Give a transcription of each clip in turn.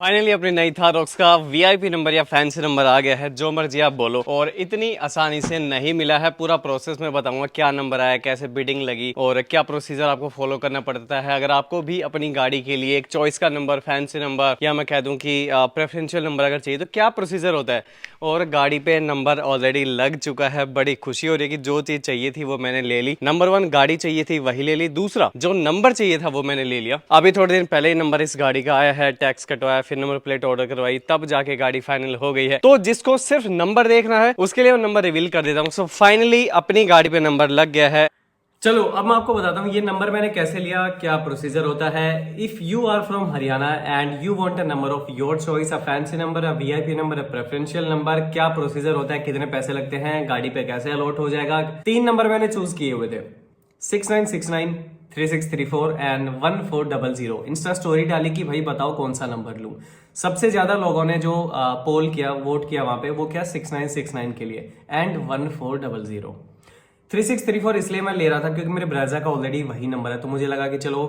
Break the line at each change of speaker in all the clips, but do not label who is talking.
Finally अपनी नई Thar rocks का वीआईपी नंबर या फैंसी नंबर आ गया है। जो मर्जी आप बोलो, और इतनी आसानी से नहीं मिला है। पूरा प्रोसेस में बताऊंगा, क्या नंबर आया, कैसे बिडिंग लगी और क्या प्रोसीजर आपको फॉलो करना पड़ता है। अगर आपको भी अपनी गाड़ी के लिए एक चॉइस का नंबर, फैंसी नंबर या मैं कह दूं कि प्रेफरेंशियल नंबर अगर चाहिए तो क्या प्रोसीजर होता है। और गाड़ी पे नंबर ऑलरेडी लग चुका है। बड़ी खुशी हो रही है कि जो चीज चाहिए थी वो मैंने ले ली। नंबर 1 गाड़ी चाहिए थी, वही ले ली। दूसरा जो नंबर चाहिए था वो मैंने ले लिया। अभी थोड़े दिन पहले ही नंबर इस गाड़ी का आया है, टैक्स कटवाया, फिर नंबर प्लेट ऑर्डर करवाई, तब जाके गाड़ी फाइनल हो गई है। तो जिसको सिर्फ नंबर देखना है उसके लिए मैं नंबर रिवील कर देता हूँ। सो फाइनली अपनी गाड़ी पे नंबर लग गया है। चलो अब मैं आपको बताता हूँ ये नंबर मैंने कैसे लिया, क्या प्रोसीजर होता है। If you are from Haryana and you want a number of your choice, a fancy number, a VIP number, a preferential number, क्या प्रोसीजर होता है, कितने पैसे लगते हैं, गाड़ी पे कैसे अलॉट हो जाएगा। 3 नंबर मैंने चूज किए हुए थे, 6969, 3634 एंड 1400। इंस्टा स्टोरी डाली कि भाई बताओ कौन सा नंबर लूं। सबसे ज्यादा लोगों ने जो पोल किया, वोट किया वहां पे, वो क्या 6969 के लिए एंड 1400। 3634 इसलिए मैं ले रहा था क्योंकि मेरे ब्रेजा का ऑलरेडी वही नंबर है। तो मुझे लगा कि चलो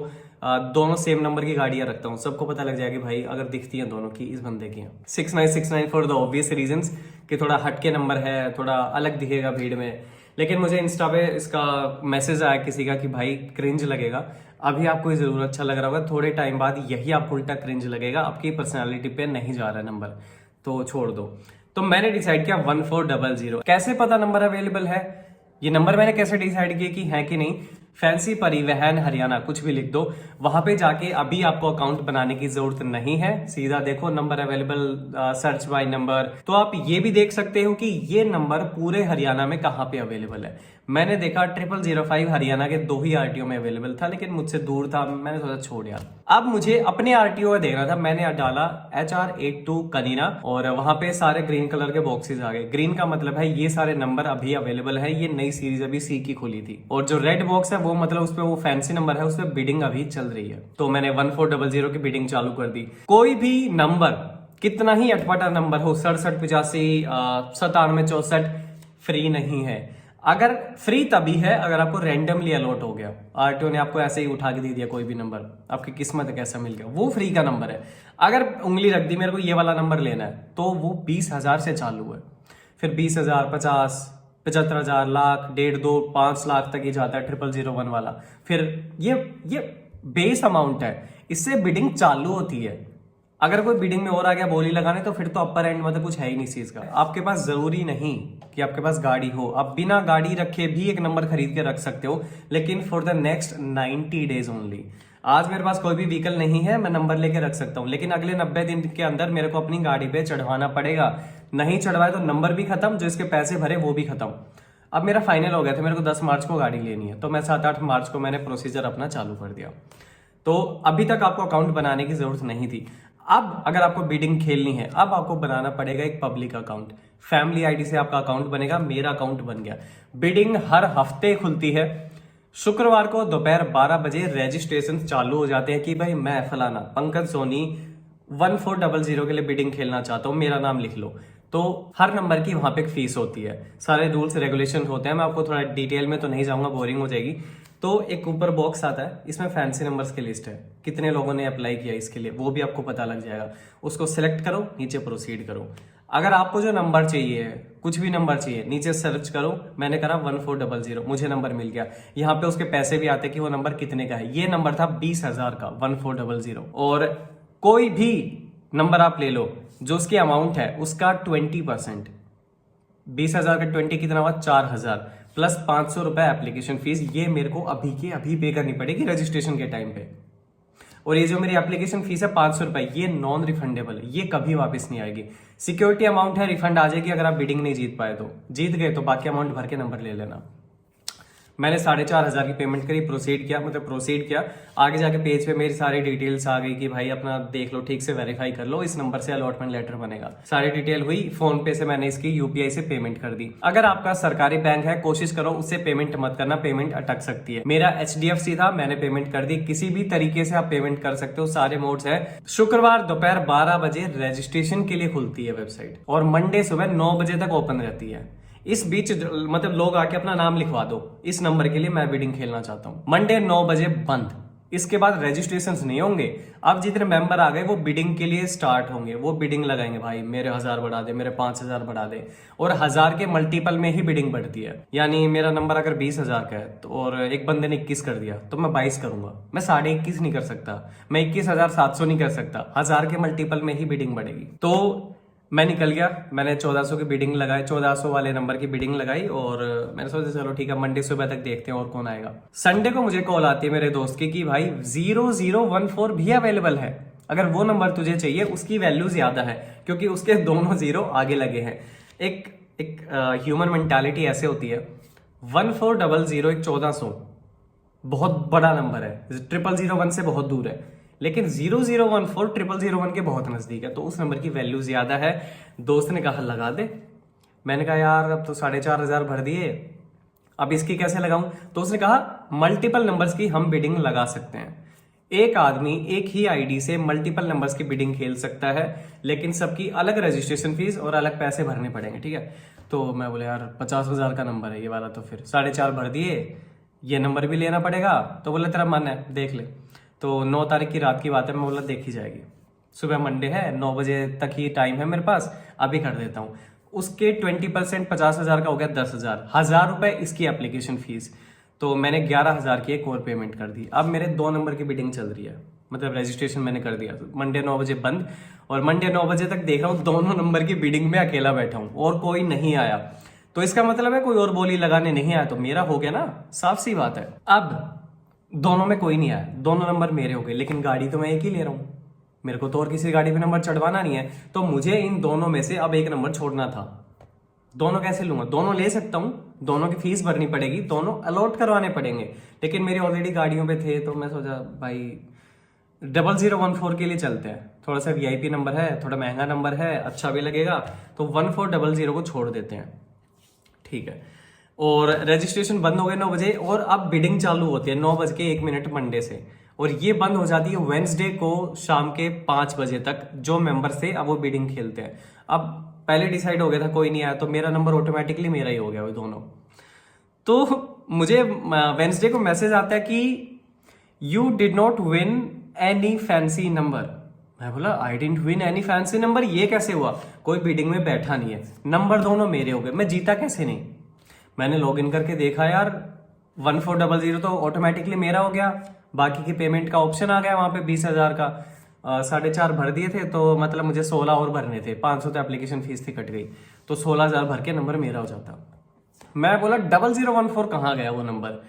दोनों सेम नंबर की गाड़ियां रखता हूँ, सबको पता लग जाएगा भाई अगर दिखती है दोनों की, इस बंदे की। 6969 फॉर द ऑब्वियस रीजंस कि थोड़ा हटके नंबर है, थोड़ा अलग दिखेगा भीड़ में। लेकिन मुझे इंस्टा पे इसका मैसेज आया किसी का कि भाई क्रिंज लगेगा। अभी आपको ये जरूर अच्छा लग रहा होगा, थोड़े टाइम बाद यही आपको उल्टा क्रिंज लगेगा। आपकी पर्सनालिटी पे नहीं जा रहा है नंबर, तो छोड़ दो। तो मैंने डिसाइड किया 1400। कैसे पता नंबर अवेलेबल है, ये नंबर मैंने कैसे डिसाइड किया कि है कि नहीं। फैंसी परिवहन हरियाणा कुछ भी लिख दो, वहां पे जाके अभी आपको अकाउंट बनाने की जरूरत नहीं है। सीधा देखो number available, search by number. तो आप ये भी देख सकते हो कि ये नंबर पूरे हरियाणा में कहाँ पे अवेलेबल है। मैंने देखा 0005 हरियाणा के 2 ही आरटीओ में अवेलेबल था, लेकिन मुझसे दूर था, मैंने सोचा छोड़ यार। अब मुझे अपने आरटीओ में देखना था। मैंने डाला HR82 कनीना और वहां पे सारे ग्रीन कलर के बॉक्सेस आ गए। ग्रीन का मतलब है ये सारे नंबर अभी अवेलेबल है, ये नई सीरीज अभी सी की खुली थी। और जो रेड बॉक्स है वो मतलब उसपे वो फैंसी नंबर है, उसपे बिडिंग अभी चल रही है। तो मैंने 1400 की बिडिंग चालू कर दी। कोई भी नंबर, कितना ही अटपटा नंबर हो, 6785, 9764, फ्री नहीं है। अगर फ्री तभी है अगर आपको रैंडमली अलॉट हो गया, आरटीओ ने आपको ऐसे ही उठा के दे दिया कोई भी नंबर, आपकी किस्मत है कैसा मिल गया, वो फ्री का नंबर है। अगर उंगली रख दी मेरे को ये वाला नंबर लेना है, तो वो 20,000 से चालू है। फिर 20,000, 50, 75,000, लाख, 1.5, 2, 5 लाख तक ही जाता है 0001 वाला। फिर ये बेस अमाउंट है, इससे बिडिंग चालू होती है। अगर कोई बिडिंग में और आ गया बोली लगाने, तो फिर तो अपर एंड मतलब कुछ है ही नहीं चीज का। आपके पास जरूरी नहीं कि आपके पास गाड़ी हो, आप बिना गाड़ी रखे भी एक नंबर खरीद के रख सकते हो, लेकिन for the next 90 days only. आज मेरे पास कोई भी व्हीकल नहीं है, मैं नंबर लेके रख सकता हूँ, लेकिन अगले 90 दिन के अंदर मेरे को अपनी गाड़ी पे चढ़वाना पड़ेगा। नहीं चढ़वाए तो नंबर भी खत्म, जो इसके पैसे भरे वो भी खत्म। अब मेरा फाइनल हो गया था, मेरे को 10 मार्च को गाड़ी लेनी है, तो मैं 7-8 मार्च को मैंने प्रोसीजर अपना चालू कर दिया। तो अभी तक आपको अकाउंट बनाने की जरूरत नहीं थी। अब अगर आपको बिडिंग खेलनी है, अब आपको बनाना पड़ेगा एक पब्लिक अकाउंट। फैमिली आईडी से आपका अकाउंट बनेगा, मेरा अकाउंट बन गया। बिडिंग हर हफ्ते खुलती है। शुक्रवार को दोपहर 12 बजे रजिस्ट्रेशन चालू हो जाते हैं कि भाई मैं फलाना पंकज सोनी 1400 के लिए बिडिंग खेलना चाहता हूँ, मेरा नाम लिख लो। तो हर नंबर की वहां पे एक फीस होती है, सारे रूल्स रेगुलेशन होते हैं। मैं आपको थोड़ा डिटेल में तो नहीं जाऊंगा, बोरिंग हो जाएगी। तो एक ऊपर बॉक्स आता है, इसमें फैंसी नंबर्स की लिस्ट है, कितने लोगों ने अप्लाई किया इसके लिए, वो भी आपको पता लग जाएगा। उसको सिलेक्ट करो, नीचे प्रोसीड करो। अगर आपको जो नंबर चाहिए, कुछ भी नंबर चाहिए, नीचे सर्च करो। मैंने करा 1400, मुझे नंबर मिल गया। यहाँ पे उसके पैसे भी आते कि वो नंबर कितने का है। ये नंबर था 20,000 का, 1400। और कोई भी नंबर आप ले लो, जो उसकी अमाउंट है उसका 20%। 20,000 का 20 कितना हुआ, 4,000 प्लस 500 रुपए एप्लीकेशन फीस। ये मेरे को अभी के अभी पे करनी पड़ेगी रजिस्ट्रेशन के टाइम पे। और ये जो मेरी एप्लीकेशन फीस है 500 रुपए, ये नॉन रिफंडेबल है, ये कभी वापस नहीं आएगी। सिक्योरिटी अमाउंट है, रिफंड आ जाएगी अगर आप बिडिंग नहीं जीत पाए। तो जीत गए तो बाकी अमाउंट भर के नंबर ले लेना। मैंने 4,500 की पेमेंट करी, प्रोसीड किया। आगे जाके पेज पे मेरी सारी डिटेल्स आ गई कि भाई अपना देख लो, ठीक से वेरीफाई कर लो, इस नंबर से अलॉटमेंट लेटर बनेगा। सारी डिटेल हुई, फोन पे से मैंने इसकी यूपीआई से पेमेंट कर दी। अगर आपका सरकारी बैंक है, कोशिश करो उससे पेमेंट मत करना, पेमेंट अटक सकती है। मेरा HDFC था, मैंने पेमेंट कर दी। किसी भी तरीके से आप पेमेंट कर सकते हो, सारे मोड्स है। शुक्रवार दोपहर 12 बजे रजिस्ट्रेशन के लिए खुलती है वेबसाइट, और मंडे सुबह 9 बजे तक ओपन रहती है। इस बीच मतलब लोग आके अपना नाम लिखवा दो, इस नंबर के लिए मैं बिडिंग खेलना चाहता हूं। मंडे 9 बजे बंद, इसके बाद रजिस्ट्रेशन नहीं होंगे। अब जितने मेंबर आ गए वो बिडिंग के लिए स्टार्ट होंगे, वो बिडिंग लगाएंगे, भाई मेरे 1000 बढ़ा दे, मेरे 5000 बढ़ा दे, और 1000 के मल्टीपल में ही बिडिंग बढ़ती है। यानी मेरा नंबर अगर 20,000 का है तो और एक बंदे ने 21 कर दिया तो मैं 22 करूंगा, मैं 21.5 नहीं कर सकता, मैं 21,700 नहीं कर सकता, 1000 के मल्टीपल में ही बिडिंग बढ़ेगी। तो मैं निकल गया, मैंने 1400 की बिडिंग लगाई, 1400 वाले नंबर की बिडिंग लगाई, और मैंने सोचा चलो ठीक है मंडे सुबह तक देखते हैं और कौन आएगा। संडे को मुझे कॉल आती है मेरे दोस्त की कि भाई 0014 भी अवेलेबल है, अगर वो नंबर तुझे चाहिए उसकी वैल्यू ज्यादा है क्योंकि उसके दोनों जीरो आगे लगे हैं। एक ह्यूमन मेंटालिटी ऐसे होती है, 1400 एक 1400 बहुत बड़ा नंबर है, 0001 से बहुत दूर है, लेकिन 0014 0001 के बहुत नजदीक है, तो उस नंबर की वैल्यू ज्यादा है। दोस्त ने कहा लगा दे, मैंने कहा यार अब तो 4500 भर दिए, अब इसकी कैसे लगाऊं? तो उसने कहा मल्टीपल नंबर्स की हम बिडिंग लगा सकते हैं, एक आदमी एक ही आईडी से मल्टीपल नंबर्स की बिडिंग खेल सकता है, लेकिन सबकी अलग रजिस्ट्रेशन फीस और अलग पैसे भरने पड़ेंगे, ठीक है। तो मैं बोले यार 50,000 का नंबर है ये वाला, तो फिर 4.5 भर दिए, ये नंबर भी लेना पड़ेगा। तो बोले तेरा मन है देख ले। तो 9 तारीख की रात की बात है, मैं बोला देखी जाएगी, सुबह मंडे है, 9 बजे तक ही टाइम है मेरे पास, अभी कर देता हूँ। उसके 20% 50,000 का हो गया 10,000, 1,000 रुपए इसकी एप्लीकेशन फीस, तो मैंने 11,000 की एक और पेमेंट कर दी। अब मेरे 2 नंबर की बिडिंग चल रही है, मतलब रजिस्ट्रेशन मैंने कर दिया, मंडे 9 बजे बंद, और मंडे 9 बजे तक देख रहा हूँ दोनों नंबर की बिडिंग में अकेला बैठा हूँ और कोई नहीं आया। तो इसका मतलब है कोई और बोली लगाने नहीं आया, तो मेरा हो गया ना, साफ सी बात है। अब दोनों में कोई नहीं आया, दोनों नंबर मेरे हो गए, लेकिन गाड़ी तो मैं एक ही ले रहा हूं, मेरे को तो और किसी गाड़ी पे नंबर चढ़वाना नहीं है, तो मुझे इन दोनों में से अब एक नंबर छोड़ना था। दोनों कैसे लूंगा? दोनों ले सकता हूं, दोनों की फीस भरनी पड़ेगी, दोनों अलॉट करवाने पड़ेंगे, लेकिन मेरी ऑलरेडी गाड़ियों पे थे, तो मैं सोचा भाई 0014 के लिए चलते हैं, थोड़ा सा वीआईपी नंबर है, थोड़ा महंगा नंबर है, अच्छा भी लगेगा, तो 1400 को छोड़ देते हैं, ठीक है। और रजिस्ट्रेशन बंद हो गए 9 बजे, और अब बिडिंग चालू होती है 9:01 मंडे से, और ये बंद हो जाती है वेंसडे को शाम के 5 बजे तक। जो मेंबर थे अब वो बिडिंग खेलते हैं। अब पहले डिसाइड हो गया था कोई नहीं आया, तो मेरा नंबर ऑटोमेटिकली मेरा ही हो गया वो दोनों। तो मुझे वेंसडे को मैसेज आता है कि you did not win any fancy number. मैं बोला I didn't win any fancy number, ये कैसे हुआ? कोई बिडिंग में बैठा नहीं है, नंबर दोनों मेरे हो गए, मैं जीता कैसे नहीं? मैंने लॉगिन करके देखा यार, 1400 तो ऑटोमेटिकली मेरा हो गया, बाकी की पेमेंट का ऑप्शन आ गया वहां पे 20,000 का, 4.5 भर दिए थे, तो मतलब मुझे 16 और भरने थे, 500 तो एप्लीकेशन फीस थी कट गई, तो 16,000 भर के नंबर मेरा हो जाता। मैं बोला 0014 कहाँ गया वो नंबर?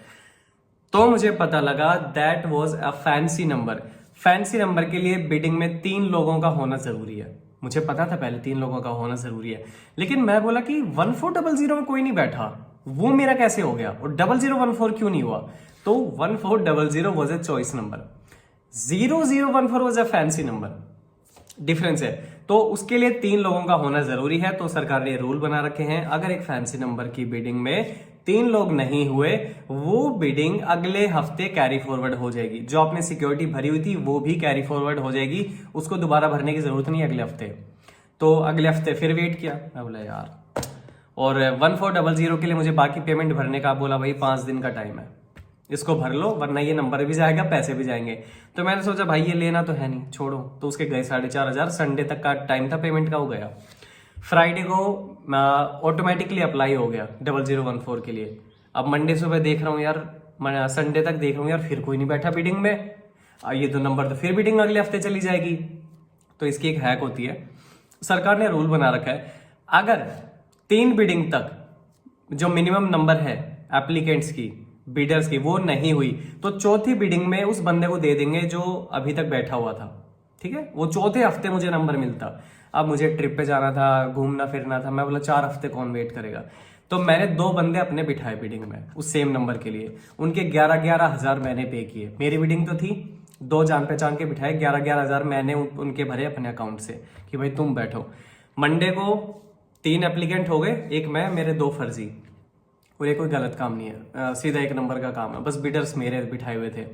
तो मुझे पता लगा that was a fancy number. Fancy number के लिए बिडिंग में 3 लोगों का होना जरूरी है, मुझे पता था पहले 3 लोगों का होना जरूरी है, लेकिन मैं बोला कि 1400 में कोई नहीं बैठा, वो मेरा कैसे हो गया, और 0014 क्यों नहीं हुआ? तो 1400 was a choice number, 0014 was a fancy number, difference है। तो उसके लिए 3 लोगों का होना जरूरी है, तो सरकार ने रूल बना रखे हैं, अगर एक फैंसी नंबर की बिडिंग में 3 लोग नहीं हुए, वो बिडिंग अगले हफ्ते कैरी फॉरवर्ड हो जाएगी, जो आपने सिक्योरिटी भरी हुई थी वो भी कैरी फॉरवर्ड हो जाएगी, उसको दोबारा भरने की जरूरत नहीं अगले हफ्ते। तो अगले हफ्ते फिर वेट किया, मैं बोला यार, और 1400 के लिए मुझे बाकी पेमेंट भरने का बोला भाई 5 दिन का टाइम है, इसको भर लो वरना ये नंबर भी जाएगा, पैसे भी जाएंगे। तो मैंने सोचा भाई ये लेना तो है नहीं, छोड़ो, तो उसके गए 4,500, संडे तक का टाइम था पेमेंट का, हो गया। फ्राइडे को ऑटोमेटिकली अप्लाई हो गया 0014 के लिए। अब मंडे सुबह देख रहा हूँ यार, संडे तक देख रहा हूँ यार, फिर कोई नहीं बैठा बिडिंग में, ये तो नंबर तो फिर बिडिंग अगले हफ्ते चली जाएगी। तो इसकी एक हैक होती है, सरकार ने रूल बना रखा है, अगर 3 बिडिंग तक जो मिनिमम नंबर है एप्लीकेंट्स की, बिडर्स की, वो नहीं हुई, तो चौथी बिडिंग में उस बंदे को दे देंगे जो अभी तक बैठा हुआ था, ठीक है। वो चौथे हफ्ते मुझे नंबर मिलता। अब मुझे ट्रिप पे जाना था, घूमना फिरना था, मैं बोला 4 हफ्ते कौन वेट करेगा, तो मैंने 2 बंदे अपने बिठाए बिडिंग में उस सेम नंबर के लिए, उनके 11,000 मैंने पे किए, मेरी बिडिंग तो थी, 2 जान पहचान के बिठाए, 11,000 मैंने उनके भरे अपने अकाउंट से कि भाई तुम बैठो। मंडे को 3 एप्लीकेंट हो गए, एक मैं, मेरे 2 फर्जी, और ये कोई गलत काम नहीं है, सीधा एक नंबर का काम है, बस बिडर्स मेरे बिठाए हुए थे।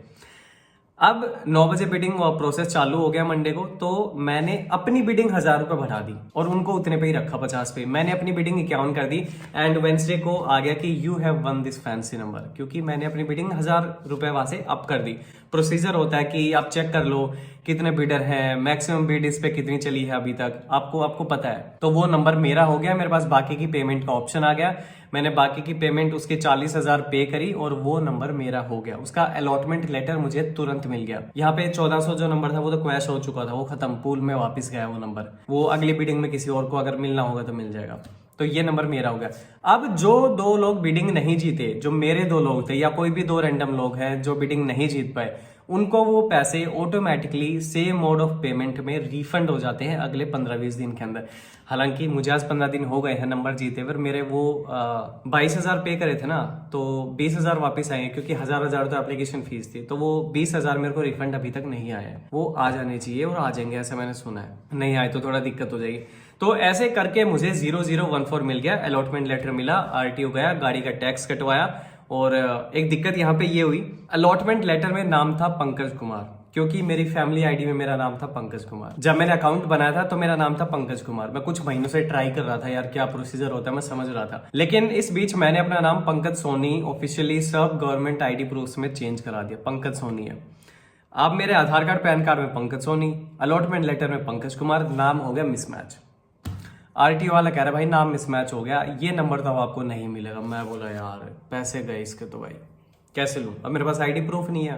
अब 9 बजे बिडिंग प्रोसेस चालू हो गया मंडे को, तो मैंने अपनी बिडिंग 1000 रुपये बढ़ा दी और उनको उतने पे ही रखा, 50 पे। मैंने अपनी बिडिंग 51 कर दी एंड वेंसडे को आ गया कि you have one this fancy number, क्योंकि मैंने अपनी बिडिंग 1000 रुपये वहां से अप कर दी। प्रोसीजर होता है कि आप चेक कर लो कितने बिडर हैं, मैक्सिमम बिड इस पे कितनी चली है अभी तक, आपको पता है। तो वो नंबर मेरा हो गया, मेरे पास बाकी की पेमेंट का ऑप्शन आ गया। मैंने बाकी की पेमेंट उसके 40,000 पे करी और वो नंबर मेरा हो गया। उसका अलॉटमेंट लेटर मुझे तुरंत मिल गया। यहाँ पे 1400 जो नंबर था वो तो क्रैश हो चुका था, वो खत्म, पूल में वापस गया वो नंबर। वो अगली बिडिंग में किसी और को अगर मिलना होगा तो मिल जाएगा। तो ये नंबर मेरा हो गया। अब जो 2 लोग बिडिंग नहीं जीते, जो मेरे 2 लोग थे या कोई भी 2 रैंडम लोग हैं जो बिडिंग नहीं जीत पाए, उनको वो पैसे automatically same mode of payment में रिफंड हो जाते हैं अगले 15-20 दिन के अंदर। हालांकि मुझे आज 15 दिन हो गए हैं नंबर जीते, पर मेरे वो 22,000 पे करे थे ना, तो 20,000 वापस आए, क्योंकि 1000 तो एप्लीकेशन फीस थी। तो वो 20,000 मेरे को रिफंड अभी तक नहीं आया है। वो आ जाने चाहिए और आ जाएंगे, ऐसा मैंने सुना है। नहीं आए तो थोड़ा दिक्कत हो जाएगी। तो ऐसे करके मुझे 0014 मिल गया, अलॉटमेंट लेटर मिला, आरटीओ गया, गाड़ी का टैक्स कटवाया। और एक दिक्कत यहाँ पे ये हुई, अलॉटमेंट लेटर में नाम था पंकज कुमार, क्योंकि मेरी फैमिली आईडी में मेरा नाम था पंकज कुमार। जब मैंने अकाउंट बनाया था तो मेरा नाम था पंकज कुमार। मैं कुछ महीनों से ट्राई कर रहा था यार क्या प्रोसीजर होता है, मैं समझ रहा था। लेकिन इस बीच मैंने अपना नाम पंकज सोनी ऑफिशियली सब गवर्नमेंट आईडी प्रूफ में चेंज करा दिया, पंकज सोनी है। अब मेरे आधार कार्ड पैन कार्ड में पंकज सोनी, अलॉटमेंट लेटर में पंकज कुमार, नाम हो गया मिसमैच। आरटीओ वाला कह रहा है भाई नाम मिसमैच हो गया, ये नंबर तो आपको नहीं मिलेगा। मैं बोला यार पैसे गए इसके, तो भाई कैसे लूँ, अब मेरे पास आईडी प्रूफ नहीं है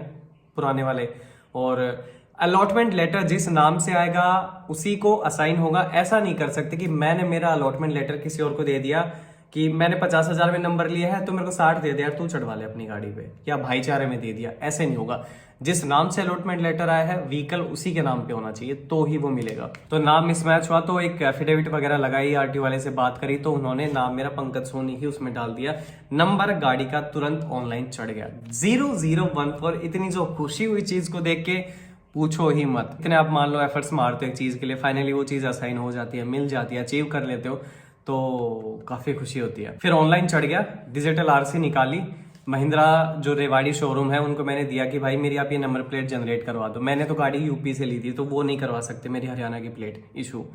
पुराने वाले। और अलॉटमेंट लेटर जिस नाम से आएगा उसी को असाइन होगा। ऐसा नहीं कर सकते कि मैंने मेरा अलॉटमेंट लेटर किसी और को दे दिया कि मैंने 50,000 में नंबर लिया है तो मेरे को 60 दे दिया, तू चढ़वा ले अपनी गाड़ी पे, या भाईचारे में दे दिया। ऐसे नहीं होगा। जिस नाम से अलॉटमेंट लेटर आया है व्हीकल उसी के नाम पे होना चाहिए तो ही वो मिलेगा। तो नाम मिसमैच हुआ तो एक एफिडेविट वगैरह लगाई, आरटीओ वाले से बात करी, तो उन्होंने नाम मेरा पंकज सोनी ही उसमें डाल दिया। नंबर गाड़ी का तुरंत ऑनलाइन चढ़ गया 0014। इतनी जो खुशी हुई चीज को देख के पूछो ही मत। इतने आप मान लो एफर्ट्स मारते हो एक चीज के लिए, फाइनली वो चीज असाइन हो जाती है, मिल जाती है, अचीव कर लेते हो, तो काफी खुशी होती है। फिर ऑनलाइन चढ़ गया, डिजिटल आरसी निकाली। महिंद्रा जो रेवाड़ी शोरूम है उनको मैंने दिया कि भाई मेरी आप ये नंबर प्लेट जनरेट करवा दो। मैंने तो गाड़ी यूपी से ली थी तो वो नहीं करवा सकते, मेरी हरियाणा की प्लेट इशू।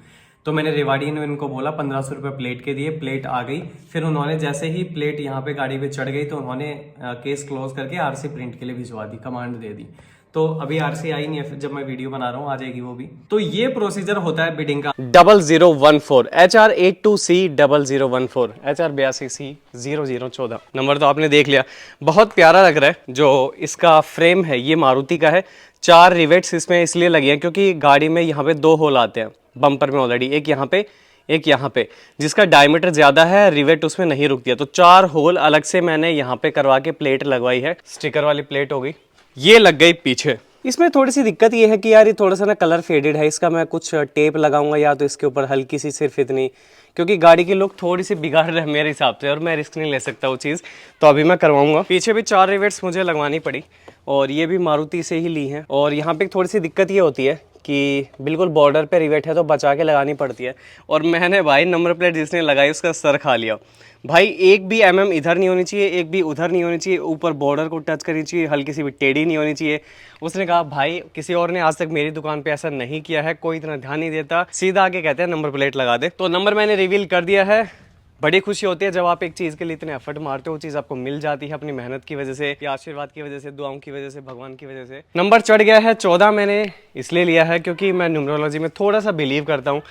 तो मैंने रेवाड़ी ने इनको बोला 1500 रुपये प्लेट के दिए, प्लेट आ गई। फिर उन्होंने जैसे ही प्लेट यहाँ पे गाड़ी पे चढ़ गई तो उन्होंने केस क्लोज करके आरसी प्रिंट के लिए भिजवा दी, कमांड दे दी। तो अभी आरसी आई नहीं है, जब मैं वीडियो बना रहा हूँ आ जाएगी वो भी। तो ये प्रोसीजर होता है बिडिंग का।
0014 HR82C0014 HR82C0014 नंबर तो आपने देख लिया, बहुत प्यारा लग रहा है। जो इसका फ्रेम है ये मारुति का है। 4 रिवेट्स इसमें इसलिए लगी हैं क्योंकि गाड़ी में यहाँ पे 2 होल आते हैं बम्पर में ऑलरेडी, एक यहाँ पे एक यहाँ पे, जिसका डायमीटर ज्यादा है, रिवेट उसमें नहीं रुकती है। तो 4 होल अलग से मैंने यहाँ पे करवा के प्लेट लगवाई है। स्टिकर वाली प्लेट हो गई, ये लग गई पीछे। इसमें थोड़ी सी दिक्कत ये है कि यार ये थोड़ा सा ना कलर फेडेड है, इसका मैं कुछ टेप लगाऊंगा या तो इसके ऊपर हल्की सी, सिर्फ इतनी, क्योंकि गाड़ी की लुक थोड़ी सी बिगाड़ रहा है मेरे हिसाब से और मैं रिस्क नहीं ले सकता वो चीज़, तो अभी मैं करवाऊंगा। पीछे भी 4 रिवेट्स मुझे लगवानी पड़ी और ये भी मारुति से ही ली है। और यहाँ पे थोड़ी सी दिक्कत ये होती है कि बिल्कुल बॉर्डर पे रिवेट है तो बचा के लगानी पड़ती है। और मैंने भाई नंबर प्लेट जिसने लगाई उसका सर खा लिया भाई। एक भी इधर नहीं होनी चाहिए, एक भी उधर नहीं होनी चाहिए, ऊपर बॉर्डर को टच करनी चाहिए, हल्की सी भी टेढ़ी नहीं होनी चाहिए। उसने कहा भाई किसी और ने आज तक मेरी दुकान पे ऐसा नहीं किया है, कोई इतना ध्यान नहीं देता, सीधा आके कहते हैं नंबर प्लेट लगा दे। तो नंबर मैंने रिवील कर दिया है। बड़ी खुशी होती है जब आप एक चीज़ के लिए इतने एफर्ट मारते हो, वो चीज़ आपको मिल जाती है अपनी मेहनत की वजह से, या आशीर्वाद की वजह से, दुआओं की वजह से, भगवान की वजह से। नंबर चढ़ गया है 14। मैंने इसलिए लिया है क्योंकि मैं न्यूमरोलॉजी में थोड़ा सा बिलीव करता हूँ।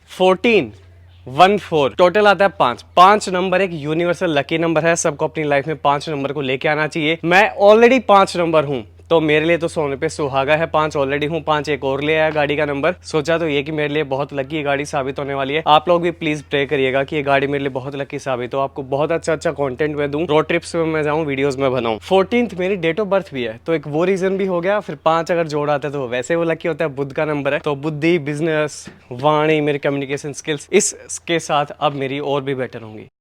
14 टोटल आता है 5 नंबर एक यूनिवर्सल लकी नंबर है। सबको अपनी लाइफ में 5 नंबर को लेके आना चाहिए। मैं ऑलरेडी 5 नंबर हूँ, तो मेरे लिए तो सोने पे सुहागा है। 5 ऑलरेडी हूँ, 5 एक और ले आया गाड़ी का नंबर। सोचा तो ये कि मेरे लिए बहुत लकी गाड़ी साबित होने वाली है। आप लोग भी प्लीज प्रे करिएगा कि ये गाड़ी मेरे लिए बहुत लकी साबित हो, आपको बहुत अच्छा कंटेंट मैं दूं, रोड ट्रिप्स में मैं जाऊं, वीडियोस में बनाऊं। 14th मेरी डेट ऑफ बर्थ भी है, तो एक वो रीजन भी हो गया। फिर 5 अगर जोड़ आता है तो वैसे वो लकी होता है। बुध का नंबर है, तो बुद्धि, बिजनेस, वाणी, मेरी कम्युनिकेशन स्किल्स, इसके साथ अब मेरी और भी बेटर होंगी।